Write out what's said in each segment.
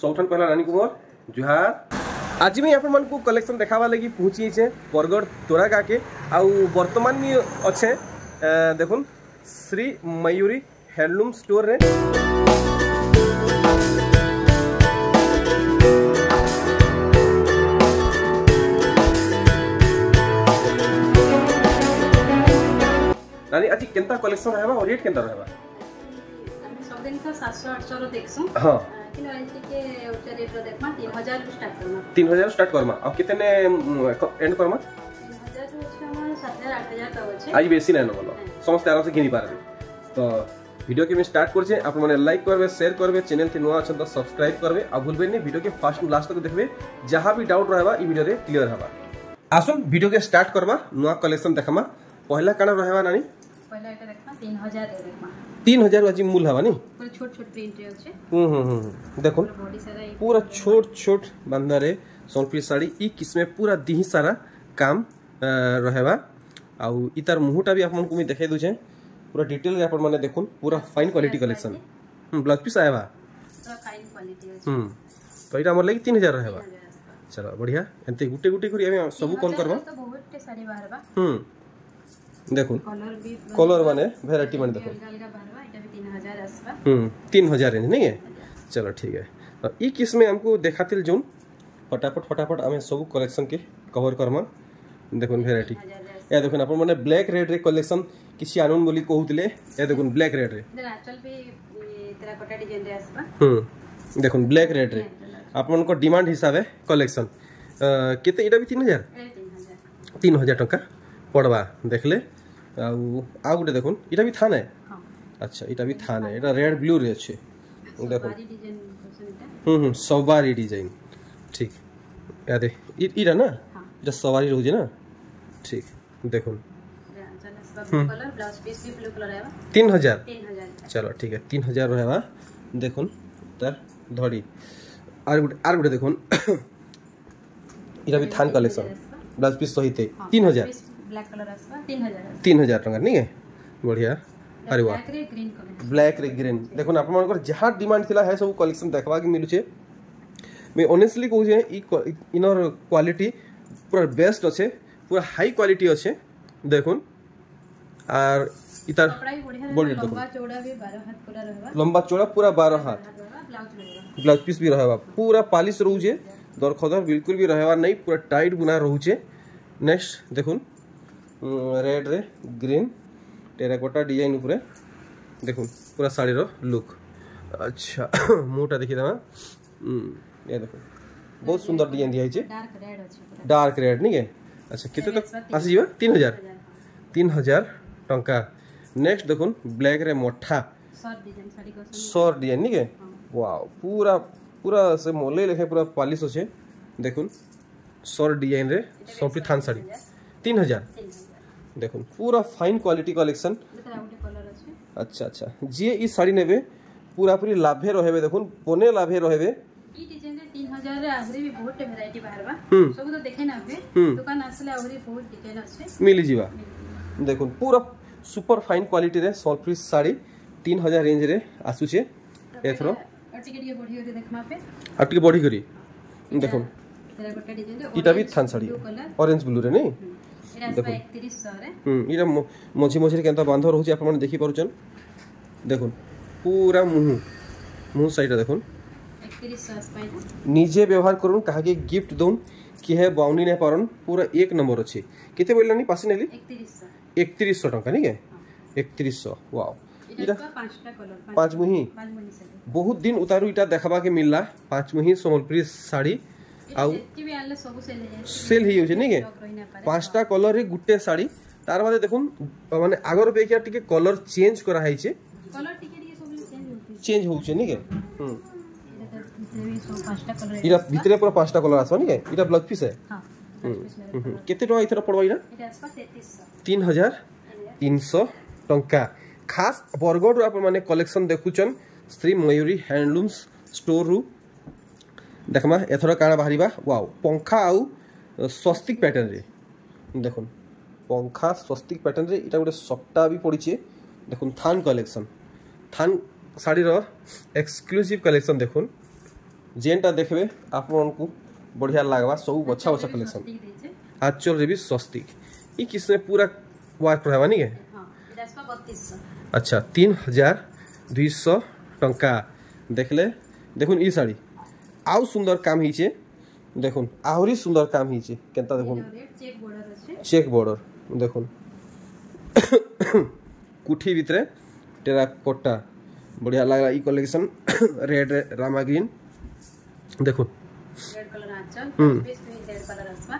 सबठान पहला रानी कुमार जुहार। आज मैं आप को कलेक्शन देखावा लगी पहुँची बरगढ़ तोरागा के आउ वर्तमान में अच्छे देखुन श्री मयूरी हैंडलूम स्टोर रे। रानी आज केंता कलेक्शन रहबा और रेट केंता रहबा? सब दिन का 700-800 रो देखसु। हां लेकिन आज के उच्च रेट रो देखमा 3000 स्टार्ट करना। 3000 स्टार्ट करमा और कितने एंड करमा? 3000 तो उसका 7000-8000 तक अछि। आज बेसी नै न बोलो समस्त आराम से घिनी पारबे। तो वीडियो के मैं स्टार्ट करछे, आप माने लाइक करबे, शेयर करबे, चैनल के नवा अछन तो सब्सक्राइब करबे आ भूलबे नै वीडियो के फर्स्ट लास्ट तक देखबे। जहां भी डाउट रहबा ई वीडियो रे क्लियर हबा। आसुन वीडियो के स्टार्ट करबा, नवा कलेक्शन देखमा। पहला काना रहबा नानी? पहला एटा देखमा 3000 रे देखमा। 3000 वाजी मूल हवा नी? पूरा छोट-छोट प्रिंट रे अछि। देखो पूरा छोट-छोट बंदा रे सोनपी साड़ी ई किस्म पूरा दिही सारा काम रहबा। आउ इतार मुहटा भी आपन को मैं देखाइ दउ छे पूरा डिटेल रे आपन माने देखुन पूरा fine quality collection. Blouse piece आएबा पूरा फाइन क्वालिटी अछि। तो इटा हमर लागि 3000 रहबा। चलो बढ़िया एंते गुटे गुटे करी हम सब कॉल करबा। तो बहुत सारी बाहरबा। देखो कलर माने वैरायटी माने देखो 3000 रेंज नहीं है। चलो ठीक है। तो ई किस में हमको देखातिल जोन फटाफट हमें सब कलेक्शन के कवर करमा। देखो वैरायटी ए देखो अपन माने ब्लैक रेड रे कलेक्शन किसी आनन बोली कहउतले ए देखो ब्लैक रेड रे आंचल भी टेराकोटा डिजाइन रे आसबा। देखो ब्लैक रेड रे अपन को डिमांड हिसाब है कलेक्शन केते एटा भी 3000 टका पड़वा देखले। आ गुटे देखुन इटा भी थाने। अच्छा इटा भी थाने इटा रेड ब्लू रे छे देखो सवारी डिजाइन ठीक या दे इटा ना इटा सवारी रहू जे ना ठीक देखुन कलर ब्लाउज पीस भी ब्लू कलर आएबा 3000। चलो ठीक है 3000 रहबा। देखुन तार धड़ी आर गुटे देखुन इटा भी थान कलेक्शन ब्लाउज पीस सहित 3000 ब्लैक कलर आसबा 3000 टका नहीं है। बढ़िया अरे वाह ब्लैक रे ग्रीन देखो आप मन जहाँ डिमांड थिला है सब कलेक्शन देखवा के मिलू छे। मैं ऑनेस्टली कहू छे इनर क्वालिटी पूरा बेस्ट अच्छे पूरा हाई क्वालिटी अच्छे। देखुन आर इतार बॉडी देखो लंबा चौड़ा पूरा 12 हाथ ब्लाउज पीस भी रहबा पूरा पॉलिश रहू छे दर खदर बिल्कुल भी रहबा नहीं पूरा टाइट बुना रहू छे। नेक्स्ट देखुन रेड रे ग्रीन टेराकोटा डिजाइन ऊपर देखुन पूरा साड़ी रो लुक। अच्छा मुटा देखि दमा ये देखो बहुत सुंदर डिजाइन दिया है डार्क रेड नहीं है। अच्छा कितने तक आसी जीवा 3000 टंका। नेक्स्ट देखुन ब्लैक रे मोठा सर डिजाइन नहीं है। वाओ पूरा पूरा से मोले लेखे पूरा पॉलिश होचे। देखुन सर डिजाइन रे सोफी थान साड़ी 3000। देखुन पूरा फाइन क्वालिटी कलेक्शन। अच्छा अच्छा जी इस साड़ी नेबे पूरा पूरी लाभे रहबे। देखुन बने लाभे रहबे। ई डिजाइन रे 3000 रे आगरे भी बहुत वैरायटी बाहरबा सब तो देखे ना बे दुकान आसले आगरे बहुत डिटेल আছে मिली जीवा। देखुन पूरा सुपर फाइन क्वालिटी रे सोफी साड़ी 3000 रेंज रे आसु छे एथरो अटिके बढ़ी करी देखमा पे अटिके बढ़ी करी देखुन टेराकोटा डिजाइन रे इटा भी थान साड़ी ऑरेंज ब्लू रे नहीं देखो 3100 रे इरा मझी मझी केंता बांध रहू छे आपन देखि पारुचन। देखुन पूरा मुंह साइड देखुन 3100 स्पाइन निजे व्यवहार करूँ कहा के गिफ्ट दून कि है बाउनी ने पारन पूरा एक नंबर अच्छे केते बोललानी पास नेली 3100 टका नहीं है 3100। वाओ इटा पांच मुही बहुत दिन उतारू इटा देखबा के मिलला 5 मुही संबलपुरी साड़ी आउ सेल ही होचे नहीं है 5टा कलर रे गुटे साड़ी तार बादे देखुन माने आगर पेकिया टिके कलर चेंज करा है छे कलर टिके सब चेंज होचे नहीं है। इरा भितरे पूरा 5टा कलर आसबा नहीं है। इरा ब्लाउज पीस है केते टका इथरा पड़बा इरा 3300 टंका। खास बरगढ़ आप माने कलेक्शन देखुचन श्री मयूरी हैंडलूम्स स्टोर रु देखमा एथरा काना बाहरीबा। वाओ पंखा आउ स्वस्तिक पैटर्न रे देखुन पंखा स्वस्तिक पैटर्न रे इटा गोटे सप्टा भी पड़ी छे। देखुन थान कलेक्शन थान साड़ी रो एक्सक्लूसिव कलेक्शन देखुन जेनटा देखबे आपन को बढ़िया लागबा सब बछा बछा कलेक्शन आचल रे भी स्वस्तिक ई किसमें पूरा वर्क रहबा नहीं है हां एटा आसबा 3200 अच्छा 3200 टंका देखले देखुन ई साड़ी आउ सुंदर काम हिचे देखुन आहुरी सुंदर हिचे केनता देखुन चेक बॉर्डर देखुन कुठी भितरे टेराकोटा बढ़िया लागला ई कलेक्शन रेड रामा ग्रीन देखुन रेड कलर आंचल पीस भी रेड कलर आसबा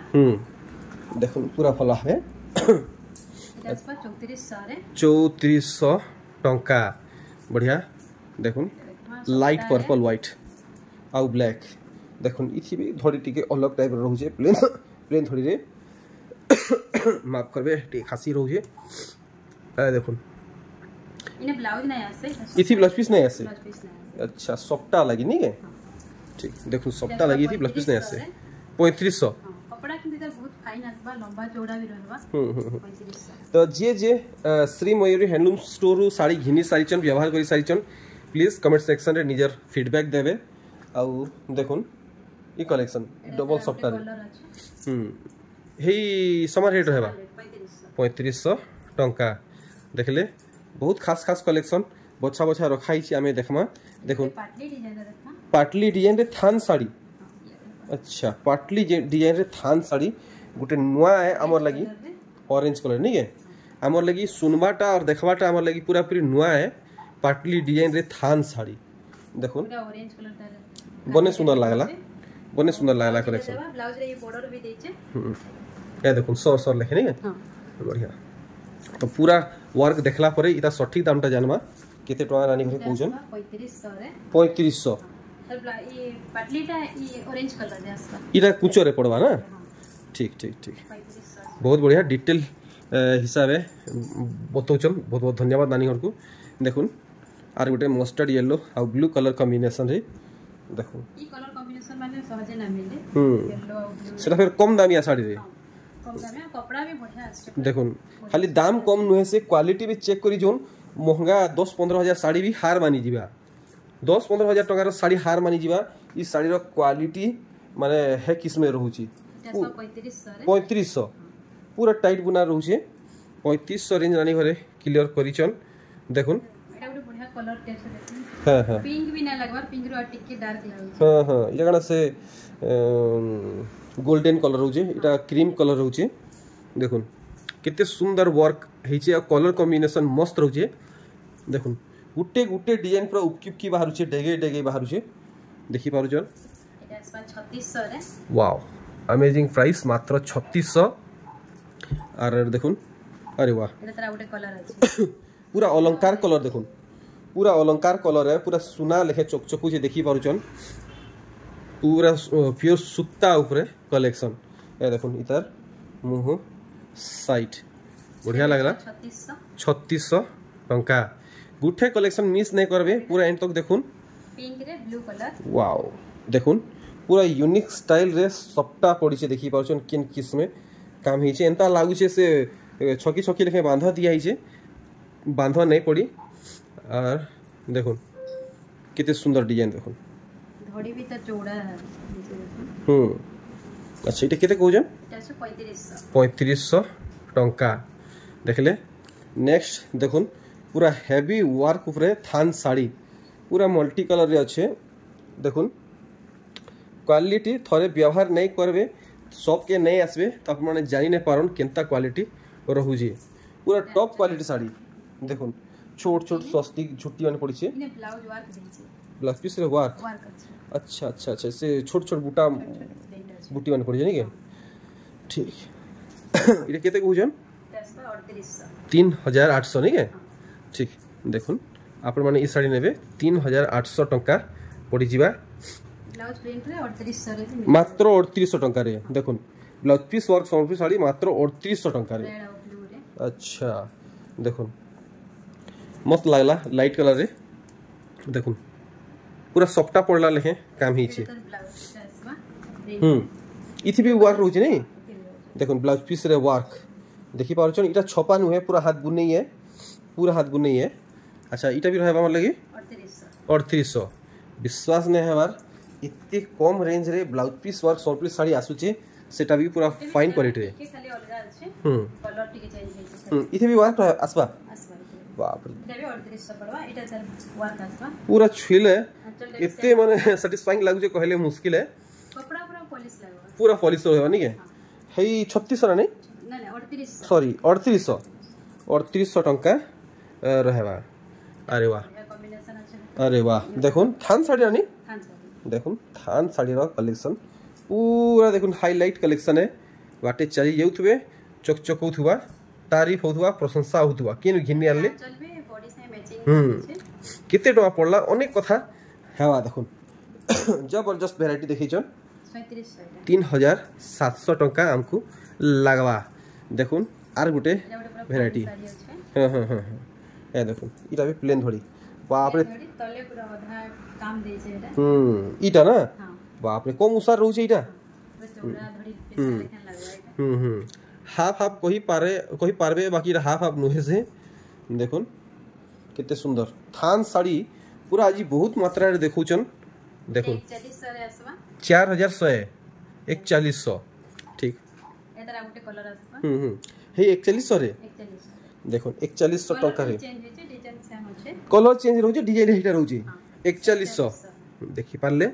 देखुन पूरा फला है एटा आसबा 3400 टंका बढ़िया देखुन लाइट पर्पल व्हाइट आउ ब्लैक देखुन इथि भी धड़ी टिके अलग टाइप रहउ छे प्लेन धड़ी रे माफ करबे टे खासी रहउ छे देखुन इने ब्लाउज नहीं आसे इथि ब्लाउज पीस नहीं आसे अच्छा सॉफ्टा लगी नहीं है ठीक देखुन सॉफ्टा लगी थी ब्लाउज पीस नहीं आसे 3500 कपड़ा किंतु बहुत फाइन आसबा लंबा चौड़ा भी रहबा 3500 तो जे श्री मयूरी हैंडलूम स्टोर रु साड़ी घिनी सारीचन व्यवहार करी सारीचन प्लीज कमेंट सेक्शन रे निजर फीडबैक देबे आउ देखुन ई कलेक्शन डबल सॉफ्टा हे समर रेट रहबा 3500 टंका देखले बहुत खास खास कलेक्शन बछा बछा रखाई छी आमे देखमा देखुन पाटली डिजाइन रे थान साड़ी अच्छा पाटली डिजाइन रे थान साड़ी गुटे नुआ है हमर लगी ऑरेंज कलर नहीं है हमर लगी सुनबाटा और देखबाटा हमर लगी पूरा पूरी नुआ है पाटली डिजाइन रे थान साड़ी देखुन ऑरेंज कलर बने सुंदर लागला कलेक्शन ब्लाउज रे ये बॉर्डर भी देचे ए देखुन सर लिखे नहीं है हां बढ़िया तो पूरा वर्क देखला परे इता सठिक दामटा जानबा केते टका रानी घरे कहउछन 3500 रे 3500 ये पाटलीटा ये ऑरेंज कलर रे आसबा इरा कुचो रे पड़वा ना ठीक 3500 बहुत बढ़िया डिटेल हिसाब है बताउछन बहुत बहुत धन्यवाद नानी घर को देखुन आर गोटे मस्टर्ड येलो आ ब्लू कलर कॉम्बिनेशन रे देखुन ई कलर कॉम्बिनेशन माने सहजे ना मिले येलो और ब्लू सेटा फिर कम दामिया साड़ी रे कम दामिया कपड़ा भी बढ़िया आछे देखुन खाली दाम कम नुहे से क्वालिटी भी चेक करी जोन महंगा 10-15 हजार साड़ी भी हार मानी जीवा 10-15 हजार टका साड़ी हार मानी जीवा ई साड़ी रो क्वालिटी माने है किसमें रहउची 3500 पूरा टाइट बुना रहउची 3500 रेंज रानी घरे क्लियर करिचन देखुन एटा ଗୋଟେ बढ़िया कलर टेस्ट देखुन हां पिंक भी ना लगवा पिंक रो टिके डार्क लागो हां ये गना से गोल्डन कलर रहउची एटा क्रीम कलर रहउची देखुन कितने सुंदर वर्क हेचे कलर कॉम्बिनेशन मस्त रहउची देखुन गुटे गुटे डिजाइन पूरा उपकी बाहर छे डेगे बाहर छे देखि पारु जन एटा 3600 रे वाओ अमेजिंग प्राइस मात्र 3600 और देखुन अरे वाह एटा तरा गुटे कलर अछि पूरा अलंकार कलर देखुन पूरा अलंकार कलर है पूरा सुना लेखे चकचकु जे देखि पारु जन पूरा प्योर सुत्ता ऊपर कलेक्शन ए देखुन इधर मुंह साइड बढ़िया लागला 3600 टंका गुठे कलेक्शन मिस नहीं करबे पूरा एंड तक देखुन पिंक रे ब्लू कलर वाओ देखुन पूरा यूनिक स्टाइल रे सप्ता पड़ी छे देखि पाछन किन किस्म काम हिचे एंता लागु छे से छकी छकी लेखे बांधा दिया हिचे बांधा नहीं पड़ी और देखुन कितने सुंदर डिजाइन देखुन धड़ी भी त चौड़ा है अच्छा इटे केते कहू जन 3500 टंका देखले नेक्स्ट देखुन पूरा हेवी वर्क ऊपर थान साड़ी पूरा मल्टी कलर रे अच्छे देखुन क्वालिटी थोड़े व्यवहार नहीं करबे सबके नहीं आसबे तो आप माने जानी नहीं पारन केनता क्वालिटी रहउजी पूरा टॉप क्वालिटी साड़ी देखुन छोट छोट स्वस्तिक झुट्टी माने पड़ी छे इने ब्लाउज वर्क देछे ब्लाउज पीस रे वर्क अच्छा अच्छा अच्छा से छोट छोट बूटा बूटी माने पड़ी छे नहीं के ठीक इरे केते कहउजन 3800 नहीं के ठीक देखुन आपण माने ई साड़ी नेबे 3800 टंका पड़ी जीवा ब्लाउज प्रिंट रे 3800 रे मात्र 3800 टंका रे देखुन ब्लाउज पीस वर्क सम्पूर्ण साड़ी मात्र 3800 टंका रे अच्छा देखुन मस्त लागला लाइट कलर रे देखुन पूरा सॉफ्टा पड़ला लेखे काम ही छे इथि भी वर्क रहउछ नहीं देखुन ब्लाउज पीस रे वर्क देखि पारछन इटा छपा नु है पूरा हाथ बुनै है पूरा हाथ बुनै है अच्छा इटा भी रहबा हमर लगी 3800 विश्वास नहीं है बार इतने कम रेंज रे blouse piece work short piece sari आसुचे सेटा भी पूरा फाइन क्वालिटी रे खाली अलगा अछि कलर टिके चेंज होई इथे भी वर्क आसबा बाप रे इटा भी 3800 पड़वा इटा सर वर्क आसबा पूरा छुले इतने माने सैटिस्फाइंग लागु जे कहले मुश्किल है कपड़ा पूरा पॉलिश लागबा पूरा पॉलिश होबा नहीं के हेई 3600 नहीं नहीं 3800 सॉरी 3800 टंका रहबा अरे वाह अरे वाह देखुन थान साड़ी आनी देखुन थान साड़ी रो कलेक्शन पूरा देखुन हाईलाइट कलेक्शन है बाटे चली जाउथबे चकचक होथुवा तारीफ होथुवा प्रशंसा होथुवा केन घिनी आले चलबे बॉडी से मैचिंग केते टका पड़ला अनेक कथा हेवा देखुन जबरदस्त वैरायटी देखि छन 3700 टका हमकु लागवा देखुन आर गुटे वैरायटी हां ए देखुन इटा भी प्लेन धड़ी बाप रे तले पूरा आधा काम दे छै एटा इटा ना बाप रे कम उसार रहू छै इटा चौड़ा धड़ी लेखन लगवा हाफ हाफ कही पारबे बाकी हाफ हाफ नुहे से देखुन केते सुंदर थान साड़ी पूरा आज बहुत मात्रा रे देखुचन देखुन 4100 रे आसबा 4100 ठीक एतरा गुटे कलर आसबा हे 4100 रे 4100 देखुन 4100 टका रे चेंज होचे डिजाइन सेम होचे कलर चेंज रहू छै डिजाइन हिटा रहू छै 4100 देखि पारले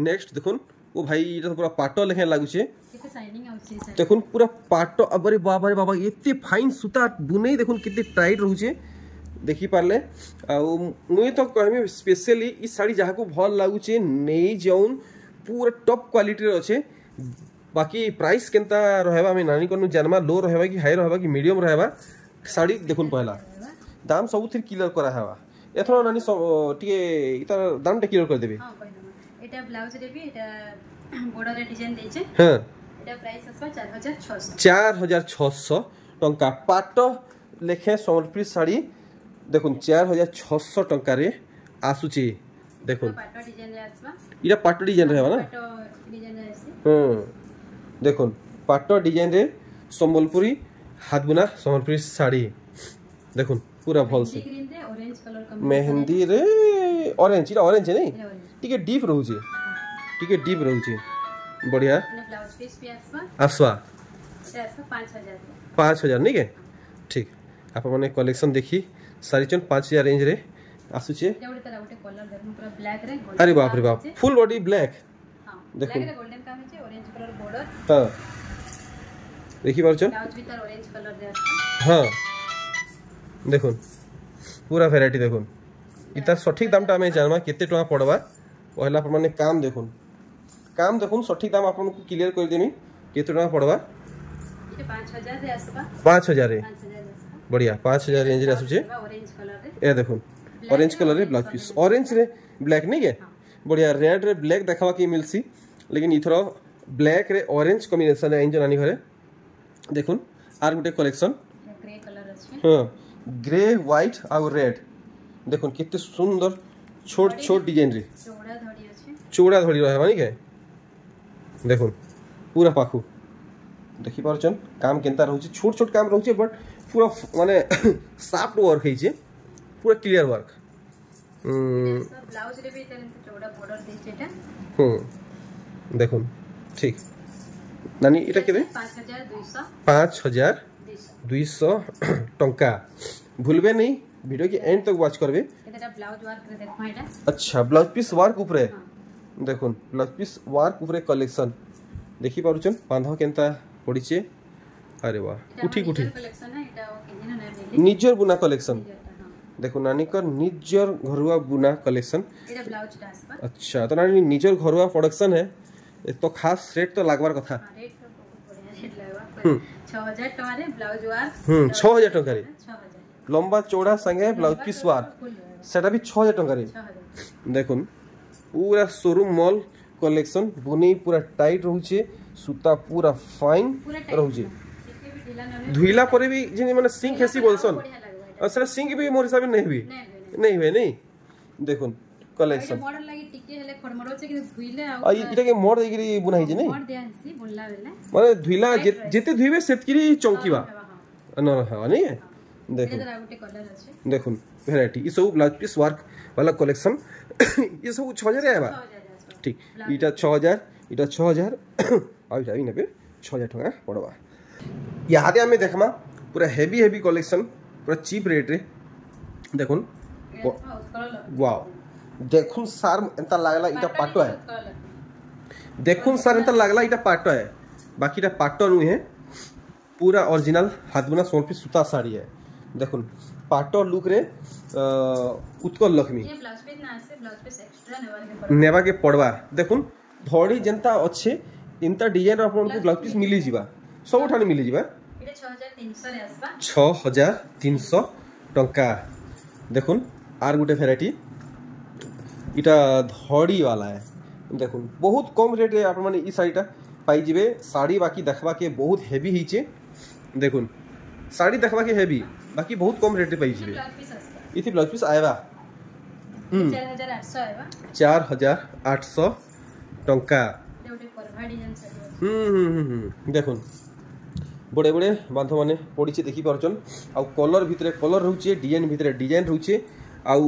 नेक्स्ट देखुन ओ भाई इटा पूरा पाटो लेखे लागु छै केते शाइनिंग आउछ देखुन पूरा पाटो अबरे बाबा एते फाइन सूता बुनै देखुन केते टाइट रहू छै देखि पारले आ मुई तो कहमे स्पेशली ई साड़ी जहा को भल लागु छै नै जौन पूरा टॉप क्वालिटी रे अछि बाकी प्राइस केनता रहबा में नानी कोनु जनमा लो रहबा कि हाई रहबा कि मीडियम रहबा साड़ी देखुन पहला दाम सब थी क्लियर करा हवा एथरो नानी टिके इता दाम टे क्लियर कर देबे हां कहना एटा ब्लाउज रे भी एटा बॉर्डर रे डिजाइन दै छै हां एटा प्राइस असबा 4600 4600 टंका पाटो लेखे संबलपुरी साड़ी देखुन 4600 टंका रे आसुची देखुन पाटो डिजाइन रे आसबा इटा पाटो डिजाइन रहबा ना पाटो डिजाइन रे आसी देखुन पाटो डिजाइन रे संबलपुरी हाथ बुना संबलपुरी साड़ी देखुन पूरा भल से ग्रीन रे ऑरेंज कलर का मेहंदी रे ऑरेंज इटा ऑरेंज है नहीं टिके डीप रहू छै टिके डीप रहू छै बढ़िया ब्लाउज पीस भी आसबा आसवा एटा आसबा 5000 5000 नहीं के ठीक आप माने कलेक्शन देखी सारी चन 5000 रेंज रे आसु छै एटा उडे तरा उडे कलर देखुन पूरा ब्लैक रे अरे बाप रे बाप फुल बॉडी ब्लैक हां देखो ब्लैक रे गोल्डन काम छै ऑरेंज कलर बॉर्डर हां देखि पारछन ब्लाउज भी तर ऑरेंज कलर रे आसबा हां देखुन पूरा वैरायटी देखुन इता सठिक दामटा हमें जानमा केते टका पड़बा पहला प्रमाणे काम देखुन सठिक दाम आपन को क्लियर कर देमी केते टका पड़बा इटे 5000 रे आसबा 5000 रे 5000 आसबा बढ़िया 5000 रेंज रे आसु छे ऑरेंज कलर रे ए देखुन ऑरेंज कलर रे ब्लाउज पीस ऑरेंज रे ब्लैक नहीं के बढ़िया रेड रे ब्लैक देखवा की मिलसी लेकिन इथरो ब्लैक रे ऑरेंज कॉम्बिनेशन है इंजन आनी घरे देखुन are Gute collection grey colour अछि हां ग्रे व्हाइट और रेड देखुन कितने सुंदर छोट छोट डिजाइन रे चौड़ा धड़ी रहबा नहीं के देखुन पूरा पाखु देखि पारछन काम केनता रहउ छै छोट छोट काम रहउ छै बट पूरा माने सॉफ्ट वर्क है छै पूरा क्लियर वर्क ब्लाउज रे भी चौड़ा बॉर्डर दे छै एटा देखुन ठीक नानी इटा केबे 5200 टंका भूलबे नहीं वीडियो के एंड तक वॉच करबे एटा ब्लाउज वर्क रे देखमा एटा अच्छा ब्लाउज पीस वर्क ऊपरे देखुन ब्लाउज पीस वर्क ऊपरे कलेक्शन देखि पारुचन बांधा केनता पड़ी छे अरे वाह उठी कलेक्शन है एटा किजिन ना मिली निजर बुना कलेक्शन देखो नानी कर निजर घरुआ बुना कलेक्शन एटा ब्लाउज टास्पा अच्छा तो नानी निजर घरुआ प्रोडक्शन है तो खास रेट तो लागबार कथा रेट तो बहुत बढ़िया रेट लागबा 6000 टका रे ब्लाउज वर्क 6000 टका रे 6000 लंबा चौड़ा संगे ब्लाउज पीस वर्क सेटा भी 6000 टका रे देखुन पूरा शोरूम मॉल कलेक्शन बुनी पूरा टाइट रहू छे सूता पूरा फाइन रहू छे धुइला परे भी जे माने सिंक हेसी बोलसन और सेटा सिंक भी मोर हिसाब नहीं हुए नहीं देखुन कलेक्शन मॉडल लागि टिके हेले खडमरो छे कि धुइले आ इटा के मोड देगिरी बुनाई जे नहीं मोड दे हसी बोलला बेले माने धुइला जेते धुइबे सेतकिरी चौकीबा न रहा नहीं देखो एटा गुटे कलर अछि देखुन वैरायटी ई सब ब्लाउज पीस वर्क वाला कलेक्शन ये सब 6000 आएबा ठीक इटा 6000 इटा 6000 आ जाई नेबे 6000 टका पड़वा यादे हमें देखमा पूरा हेवी कलेक्शन पूरा चीप रेट रे देखुन वाओ देखुन सार एंता लागला इटा पाटो है देखुन सार एंता लागला इटा पाटो है बाकी इटा पाटो नु है पूरा ओरिजिनल हाथ बुना सोनपी सूता साड़ी है देखुन पाटो लुक रे उत्कल लक्ष्मी ये ब्लाउज पीस ना से ब्लाउज पीस एक्स्ट्रा नेवा के पड़वा देखुन धड़ी जेंता अच्छे इंता डिजाइन आपन को ब्लाउज पीस मिली जीवा सब ठाने मिली जीवा इटा 6300 रे आसबा 6300 टंका देखुन आर गुटे वैरायटी इटा धड़ी वाला है देखुन बहुत कम रेट रे आप माने ई साड़ीटा पाई जिवे साड़ी बाकी देखबा के बहुत हेवी हिचे देखुन साड़ी देखबा के हेवी बाकी बहुत कम रेट रे पाई जिवे इथि ब्लाउज पीस आएबा 4800 आएबा 4800 टंका जोटे परभा डिजाइन साड़ी देखुन बड़े बड़े बांधव माने पड़ी देखी पार्चन आउ कलर भितरे कलर रहउचे डिजाइन भितरे डिजाइन रहउचे आउ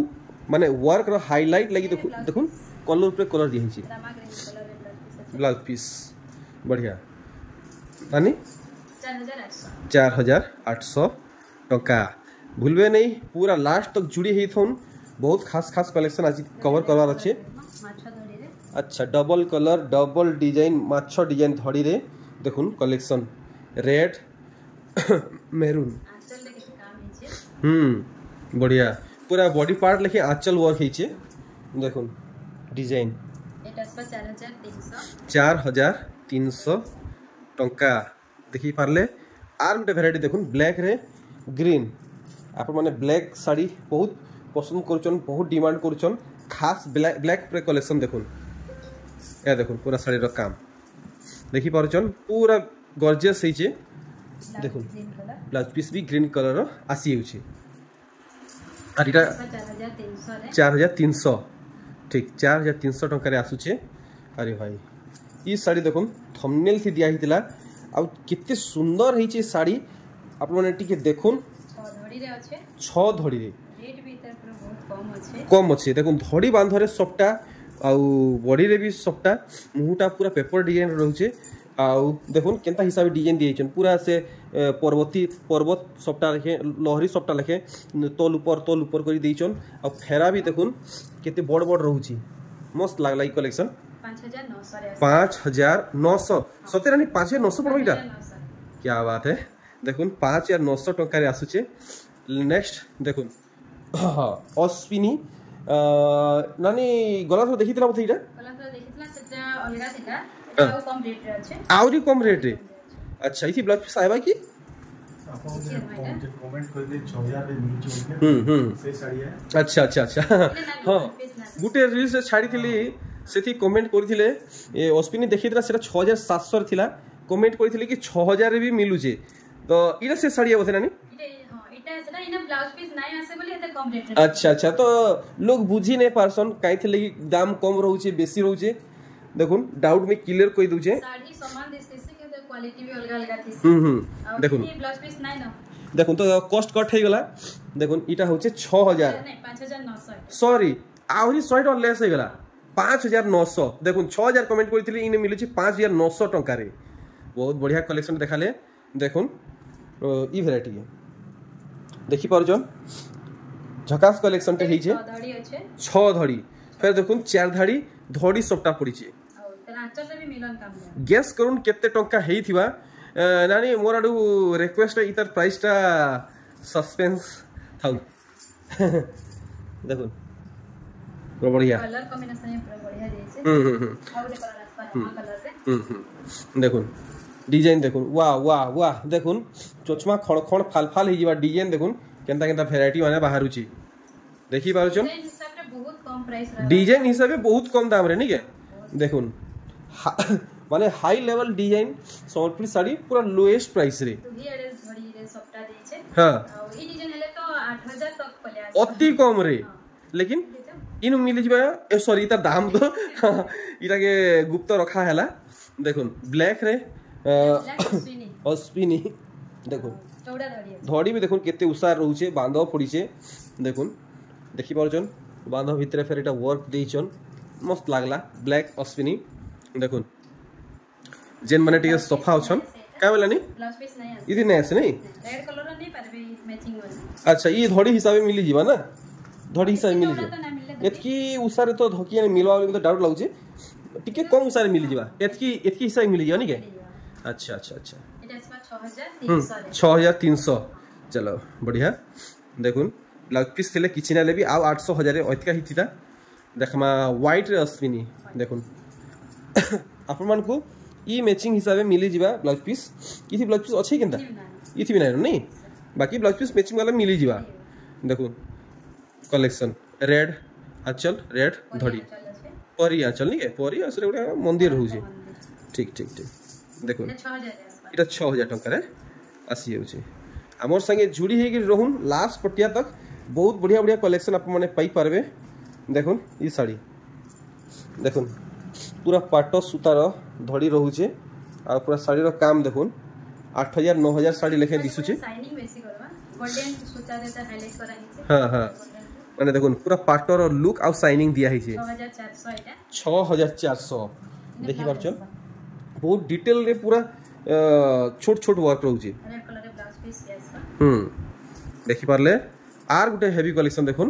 माने वर्क रो हाईलाइट लगी देखुन कलर पे कलर दिया हिचे ब्लाउज पीस बढ़िया तानी 4800 टंका भूलबे नहीं पूरा लास्ट तक जुड़ी ही थोन बहुत खास कलेक्शन आज कवर करवार अच्छे अच्छा डबल कलर डबल डिजाइन माछ डिजाइन धड़ी रे देखुन कलेक्शन रेड मेरून बढ़िया पूरा बॉडी पार्ट लेके आंचल वर्क हिचे देखुन डिजाइन 4300 टंका देखी पारले आर गोटे वैरायटी देखुन ब्लैक रे ग्रीन आप माने ब्लैक साड़ी बहुत पसंद करुचन बहुत डिमांड करुचन खास ब्लैक प्रे कलेक्शन देखुन या देखुन पूरा साड़ी रो काम देखी पारुचन पूरा गॉर्जियस हिचे देखुन ब्लाउज पीस भी ग्रीन कलर आसी होछि और इटा 4300 ठीक 4300 टंका रे आसुचे अरे भाई ई साड़ी देखुन थंबनेल थी दिया हितला आ कितने सुंदर हिचे साड़ी आप माने टिके देखुन 6 धड़ी रे रेट भी तर बहुत कम अछि कम अछि देखुन धड़ी बांधरे सबटा आउ बॉडी रे भी सबटा मुहटा पूरा पेपर डिजाइन रहउचे आउ देखुन केंता हिसाब डिजाइन दिएछन पूरा से पर्वत सबटा लेखे लहरी सबटा लेखे तोल ऊपर करी देइछन आ फेरा भी देखुन केते बड़ रहउची मस्त लागला ई कलेक्शन 5900 सतेरानी 5900 पड़ो इटा क्या बात है देखुन 5900 टंका रे आसुचे नेक्स्ट देखुन अश्विनी नानी गला तो देखितला मते इटा सेटा अलगा थिला एटा कम रेट रे अछि आउरी कम रेट रे अच्छा इथि ब्लाउज पीस आइबा की कमेंट कर दे 6000 रे मिलुचे से साड़ी है अच्छा हां गुटे रील से छाड़ी थिली सेथि कमेंट करथिले ए अश्विनी देखितला सेटा 6700 रे थिला कमेंट करथिले कि 6000 रे भी मिलुचे तो इरा से साड़ी बथे नानी अच्छा तो लोग बुझी नहीं पारसन काई थे लगी दाम कम रहउचे बेसी रहउचे देखुन डाउट में क्लियर कोई दूचे साड़ी समान दिसते से के क्वालिटी भी अलग थिस देखुन ये ब्लाउज पीस नाही ना देखुन तो कॉस्ट कट हे गला देखुन इटा होचे 6000 नहीं 5900 सॉरी आउरी 100 टका लेस हे गला 5900 देखुन 6000 कमेंट करथिली इने मिलुची 5900 टका रे बहुत बढ़िया कलेक्शन देखाले देखुन ई वैरायटी है देखी पारुछन झकास कलेक्शन टे हिचे 6 धड़ी फिर देखुन 4 धड़ी धड़ी सबटा पड़ीचे गेस करुन केते टंका हेइथिबा नानी मोर आडू रिक्वेस्ट इतर प्राइस टा सस्पेंस थाउ देखुन बढ़िया कलर कॉम्बिनेशन पूरा बढ़िया देइछे और कलर कलर से देखुन डिजाइन देखुन वाह देखुन चोचमा खण खण फाल फाल ही जीवा डिजाइन देखुन केंता केंता वैरायटी माने बाहरुची देखि पारुछन डिजाइन हिसाब रे बहुत कम प्राइस रहा डिजाइन हिसाब से बहुत कम दाम रे निके देखुन माने high level design Sambalpuri sari पूरा लोएस्ट प्राइस रे तो ही एडे धड़ी रे सबटा देइछे हां और ई डिजाइन हेले तो 8000 तक पले आसे अति कम रे लेकिन इनु मिली जिबा ए सॉरी इता दाम तो इटा के गुप्त रखा हैला देखुन ब्लैक रे अश्विनी देखुन धड़ी भी देखुन केते उसार रहउचे बांधव पड़ीचे देखुन देखि पारछन बांध भितर फेर एटा वर्क देइछन मस्त लागला ब्लैक अश्विनी देखुन जेन माने टिके सफा अछन का बेलानी ब्लाउज पीस नहीं आसे इदी नै आसे नहीं रेड कलर नहीं परबे मैचिंग वाला अच्छा ये धड़ी हिसाब मिली जीवा ना धड़ी हिसाब मिली तो जीवा ना मिले एतकी उसारे तो धकिया ने मिलवा तो डाउट लागुचे टिके कम उसारे मिली जीवा एतकी हिसाब मिली जीवा नहीं के अच्छा अच्छा अच्छा এটা আসবা 6300 রে 6300 चलो बढ़िया देखुन ब्लाउज पीस थिले किछि ना लेबी आ 800 हजार अतका हिथिता देखमा व्हाइट रे अश्विनी देखुन आपन मान को ई मैचिंग हिसाबे मिली जीवा ब्लाउज पीस किथि ब्लाउज पीस अछि केनता इथि भी नहीं बाकी ब्लाउज पीस मैचिंग वाला मिली जीवा देखुन कलेक्शन रेड आंचल रेड धड़ी परी आंचल नहीं के परी असरे गुडा मंदिर रहउची ठीक ठीक ठीक देखुन এটা 6000 রে আসবা এটা 6000 टका रे आसी जाउची हमर संगे जुड़ी हे कि रहून लास्ट पटिया तक बहुत बढ़िया बढ़िया कलेक्शन आप माने पाई पारबे देखुन ई साड़ी देखुन पूरा पाटो सूतार धड़ी रहउचे आ पूरा साड़ी रो काम देखुन 8000 9000 साड़ी लेखे दिसुचे शाइनिंग बेसी करबा गोल्डन सूता रे हाईलाइट करा हिचे हां हां माने देखुन पूरा पाटोर लुक आ शाइनिंग दिया हिचे 6400 এটা 6400 देखि पारछन बहुत डिटेल रे पूरा छोट छोट वर्क रहउचे रेड कलर रे ब्लाउज पीस के आसबा देखि Parle are Gute heavy collection देखुन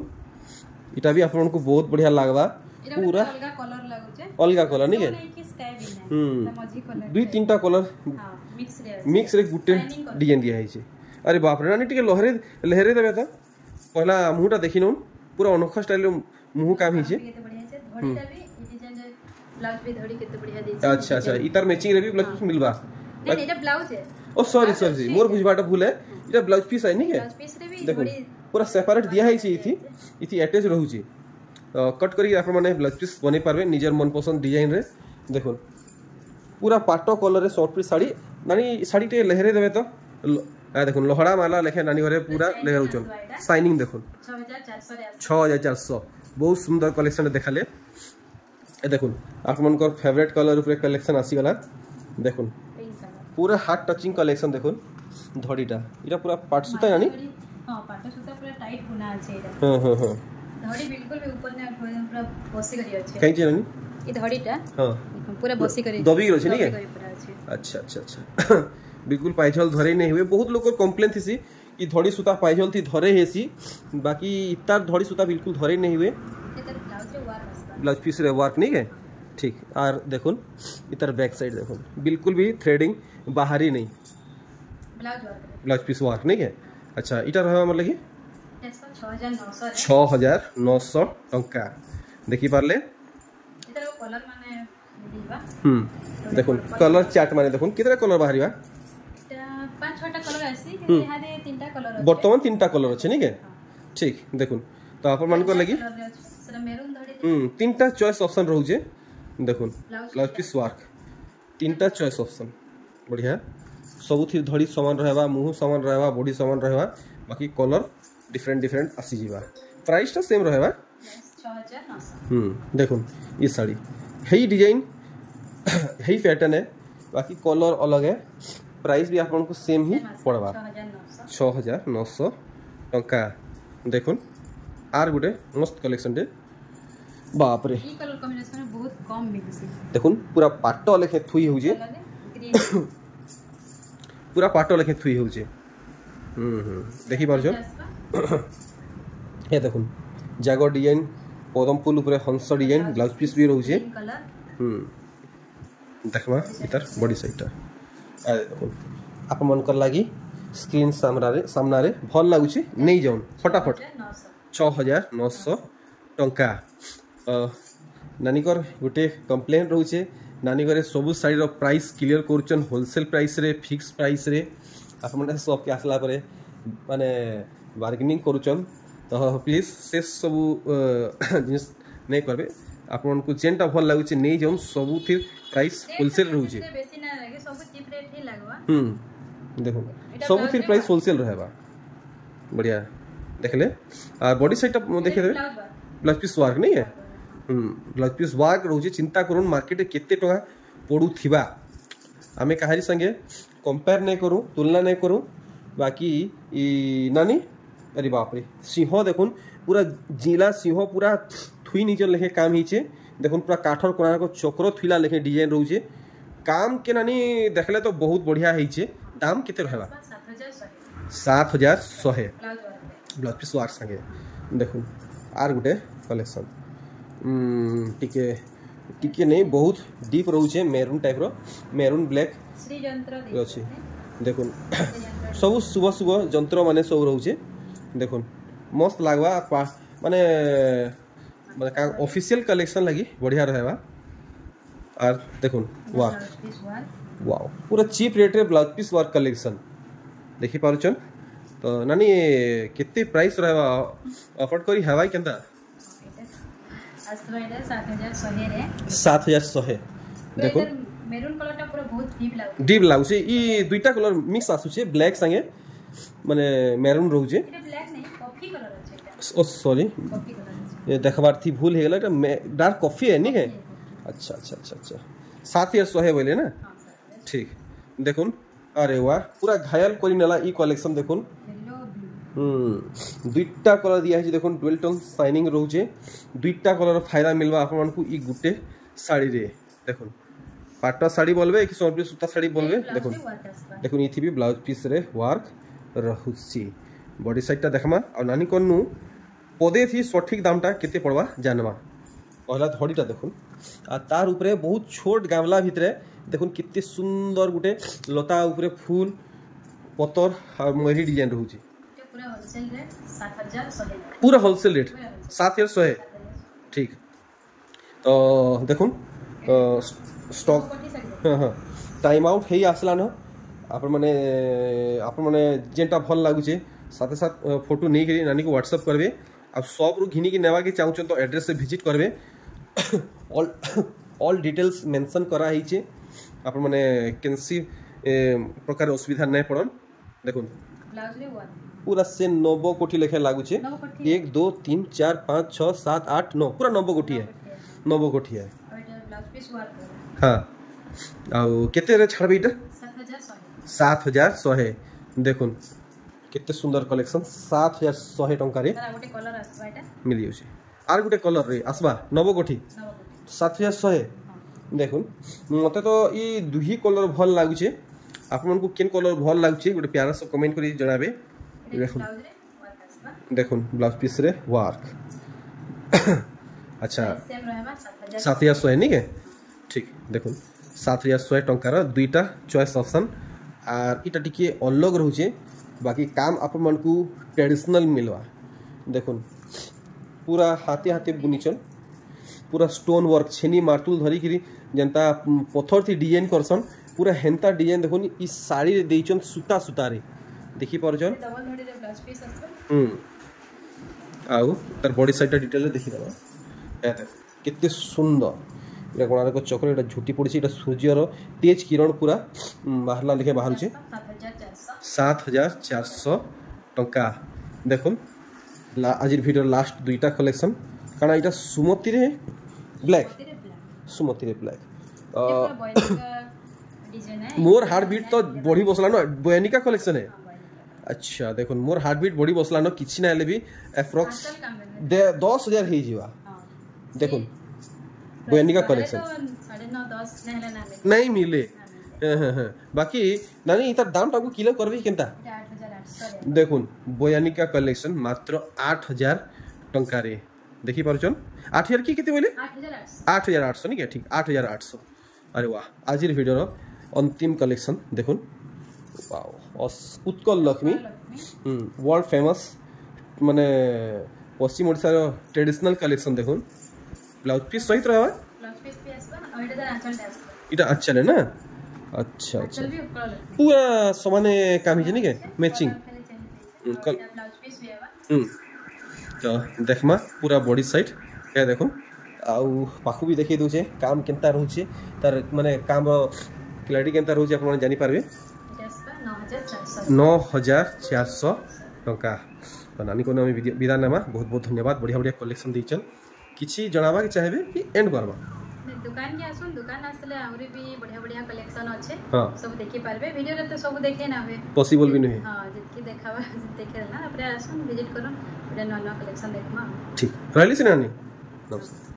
इटा भी आपन को बहुत बढ़िया लागबा पूरा अलगा कलर लागुचे अलगा कलर नहीं के नहीं कि स्काई भी नहीं मजी कलर दुई तीनटा कलर हां मिक्स रे गुटे डिजाइन दिया है अरे बाप रे नानी टिके लहरे देबे त पहला मुहटा देखिनो पूरा अनोखा स्टाइल मुह काम हिचे केते बढ़िया छे धड़ीटा भी ई डिजाइन ब्लाउज पे धड़ी केते बढ़िया दै छै अच्छा अच्छा इतार मैचिंग रे भी ब्लाउज मिलबा नहीं एटा ब्लाउज है ओ सॉरी सॉरी मोर बुझबाटा भूल है इटा ब्लाउज पीस है नहीं के ब्लाउज पीस रे भी देखो धड़ी पूरा सेपरेट दिया है इथि अटैच रहउची कट करी आप माने ब्लाउज पीस बनै पारबे निजर मन पसंद डिजाइन रे देखो पूरा पाटो कलर रे शॉर्ट पीस साड़ी नानी साड़ी टे लहरे देबे तो देखो लोहड़ा माला लेखे नानी घरे पूरा लहरउचन शाइनिंग देखो 6400 रे 6400 बहुत सुंदर कलेक्शन देखाले ए देखो आप मन को फेवरेट कलर ऊपर कलेक्शन आसी गला देखो पूरा हार्ट टचिंग कलेक्शन देखो धड़ीटा इटा पूरा पाट सूता यानी हां पाट सूता पूरा टाइट बुना আছে এটা हां हां हां धड़ी बिल्कुल भी ऊपर ने पूरा बसी करी আছে कहीं जे नानी ई धड़ीटा हां पूरा बसी करी दबी रहछ नहीं के अच्छा अच्छा अच्छा बिल्कुल पाइजल धरे नहीं हुए बहुत लोग कंप्लेन थी कि धड़ी सूता पाइजल थी धरे हेसी बाकी इतार धड़ी सूता बिल्कुल धरे नहीं हुए ब्लाउज पीस रे वर्क नहीं है ठीक और देखुन इतार बैक साइड देखुन बिल्कुल भी थ्रेडिंग बाहरी नहीं ब्लाउज पीस वर्क नहीं है अच्छा इटा रहबा मतलब कि 6900 टंका देखि पारले इतार कलर माने दिबा देखुन कलर चार्ट माने देखुन कितरा कलर बाहरीबा पांच छटा कलर आसी कि यहां दे तीनटा कलर अछि वर्तमान तीनटा कलर अछि नहीं के ठीक देखुन तो अपन मान को लगी सेरा मेरून धड़ी तीनटा चॉइस ऑप्शन रहउ जे देखुन ब्लाउज पीस वर्क तीनटा चॉइस ऑप्शन बढ़िया सब थी धड़ी समान रहबा मुंह समान रहबा बॉडी समान रहबा बाकी कलर डिफरेंट डिफरेंट आसी जीवा प्राइस तो सेम रहबा 6900 देखुन ये साड़ी हेई डिजाइन हेई पैटर्न है बाकी कलर अलग है प्राइस भी आपन को सेम ही पड़वा 6900 टंका देखुन आर गुटे मस्त कलेक्शन दे बाप रे ई कलर कॉम्बिनेशन बहुत कम मिलसी देखुन पूरा पाटो लेखे थुई हो जे पूरा पाटो लेखे थुई हो जे देखि पारछो ये देखुन जागो डिजाइन पदम फूल ऊपर हंस डिजाइन ब्लाउज पीस भी रहउ जे देखमा इतर बॉडी साइडटा आ देखुन आप मन कर लागी स्क्रीन सामना रे भल लागुची नहीं जाउन फटाफट 6900 टंका नानी कर गोटे कंप्लेन रहउचे नानी घरे सब साड़ी रो प्राइस क्लियर करचन होलसेल प्राइस रे फिक्स प्राइस रे आप मन सब के आसला परे माने बार्गेनिंग करूचन तो प्लीज से सब जिनिस नहीं करबे आप मन को जेनटा भल लागुचे नहीं जाउन सब थी प्राइस होलसेल रहउचे बेसी ना लागे सब चीप रेट ही लागवा देखो सब थी प्राइस होलसेल रहबा बढ़िया देखले आ बॉडी साइड देखे देबे ब्लाउज पीस वर्क नहीं है ब्लाउज पीस वर्क रहउचे चिंता करूँ मार्केट केते टका पड़ू थिबा आमे कहारी संगे कंपेयर नहीं करूँ तुलना नहीं करूँ बाकी नानी अरे बाप रे सिंह देखुन पूरा जिला सिंह पूरा थुई निचन लेखे काम हिचे देखुन पूरा काठर कोणार्क चक्र थुईला लेखे डिजाइन रोचे काम के नानी देखले तो बहुत बढ़िया हिचे दाम केते रहबा 7100 ब्लाउज पीस वार संगे देखुन आर गुटे कलेक्शन टिके टिके नहीं बहुत डीप रोचे मेरून टाइप रो मेरून ब्लैक श्री यंत्र अछि देखुन सब सुबह सुबह जंत्र माने सब रोचे देखुन मस्त लागवा माने माने का ऑफिशियल कलेक्शन लगी बढ़िया रहबा और देखुन वाह वाओ पूरा चीप रेट रे ब्लाउज पीस वर्क कलेक्शन देखि पारुचन तो नानी केते प्राइस रहबा अफोर्ड करी हवाई केंता 7100 देखो मेरून कलर टा पूरा बहुत डीप लागुचे ई दुईटा कलर मिक्स आसुचे ब्लैक संगे माने मेरून रहउचे एटा ब्लैक नहीं कॉफी कलर अछि ओ सॉरी कॉफी कलर ये देखबार थी भूल हे गेला डार्क कॉफी है नहीं है अच्छा अच्छा अच्छा अच्छा 7100 बोले ना ठीक देखुन अरे वाह पूरा घायल करी नेला ई कलेक्शन देखुन दुईटा कलर दिया है देखुन डुअल टोन शाइनिंग रोचे दुईटा कलर फायदा मिलवा आपन मानकू ई गुटे साड़ी रे देखुन पाटा साड़ी बोलबे कि सोनपुरी सूता साड़ी बोलबे देखुन देखुन इथि भी ब्लाउज पीस रे वर्क रहुची बॉडी साइडटा देखमा और नानी कोन्नु पदे थी सठिक दामटा केते पड़वा जानवा पहला धड़ीटा देखुन आ तार ऊपर बहुत छोट गामला भितरे देखुन कितने सुंदर गुटे लता ऊपर फूल पतर और मरी डिजाइन रहउची पूरा होलसेल रेट 7100 पूरा होलसेल रेट 7100 ठीक तो देखुन स्टॉक हाँ टाइम आउट हे आसला न आप माने जेंटा भल लागुचे साथे साथ फोटो नहीं करी नानी को व्हाट्सएप करबे आ सब रु घिनी की नेवा के चाहूचन तो एड्रेस से विजिट करबे ऑल डिटेल्स मेंशन करा हिचे आप माने केनसी प्रकार असुविधा नहीं पड़न देखुन ब्लाउज रे वन पूरा से 90 कोठी लेखे लागुचे 1 2 3 4 5 6 7 8 9 पूरा 90 कोठी है 90 कोठी है ब्लाउज पीस वर्क हां आ केते रे छाड़बे इटा 7100 देखुन केते सुंदर कलेक्शन 7100 टंका रे गोटे कलर आसबा एटा मिली होची आर गोटे कलर रे आसबा 90 कोठी 7100 देखुन मते तो ई दुही कलर भल लागुचे आप मन को केन कलर भल लागुचे गोटे प्यारा से कमेंट करी जणाबे देखुन देखुन ब्लाउज पीस रे वर्क अच्छा सेम रहबा 7100 है नहीं के ठीक देखुन 7100 टंकार दुईटा चॉइस ऑप्शन और इटा टिके अलग रहउचे बाकी काम आप मन को ट्रेडिशनल मिलवा देखुन पूरा हाथे हाथे बुनीचन पूरा स्टोन वर्क छेनी मार्तुल धरी करी जनता पत्थर थी डिजाइन करसन पूरा हेंता डिजाइन देखुन ई साड़ी रे देइचन सूता सूता रे देखि परजन डबल धड़ी रे ब्लाउज पीस आसबा आउ तार बॉडी साइड डिटेल रे देखि दबा एते कितने सुंदर इरा कोणार को चक्र एटा झुटी पड़छि एटा सूर्यर तेज किरण पूरा बाहरला लेखे बाहर छे 7400 टंका देखुन आज वीडियो लास्ट दुईटा कलेक्शन काना इटा सुमति रे ब्लैक सुमति रे ब्लैक मोर हार्ट बीट तो बॉडी बसला न बयानिका कलेक्शन है अच्छा देखुन मोर हार्ट बीट बॉडी बसला न किछि ना ले भी अप्रॉक्स 10000 हे जीवा देखुन बयानिका कलेक्शन 9.5 नहीं मिले बाकी नानी इतार दाम टाको किलो करबे केनता 8800 देखुन बयानिका कलेक्शन मात्र 8000 टंका रे देखि पारुचन 8000 की केते बोले 8800 नहीं के ठीक 8800 अरे वाह आज वीडियो रो अंतिम कलेक्शन देखुन wow Utkal Lakshmi world famous माने पश्चिम ओडिसा रो ट्रेडिशनल कलेक्शन देखुन ब्लाउज पीस सहित रहबा ब्लाउज पीस भी आसबा और एटा आंचल आसबा इटा अच्छा है ना अच्छा अच्छा पूरा समान काम ही नहीं के मैचिंग ब्लाउज पीस भी आबा तो देखमा पूरा बॉडी साइड क्या देखो आउ पाखु भी देखि दोचे काम केनता रहउचे तार माने काम क्लैरिटी केनता रहउचे आपण जानि पारबे 9400 टंका तो नानी को हम विदा नेमा बहुत बहुत धन्यवाद बढ़िया बढ़िया कलेक्शन दीचन किछि जणाबा के चाहेबे कि एंड करबा दुकान के आसुन दुकान आसले आउरी भी बढ़िया बढ़िया कलेक्शन अच्छे हां सब देखि पारबे वीडियो रे तो सब देखे ना हुए पॉसिबल भी नहीं हां जितकी देखावा देखे ना अपने आसुन विजिट करन बढ़िया नया कलेक्शन देखमा ठीक रहली सिनानी नमस्ते।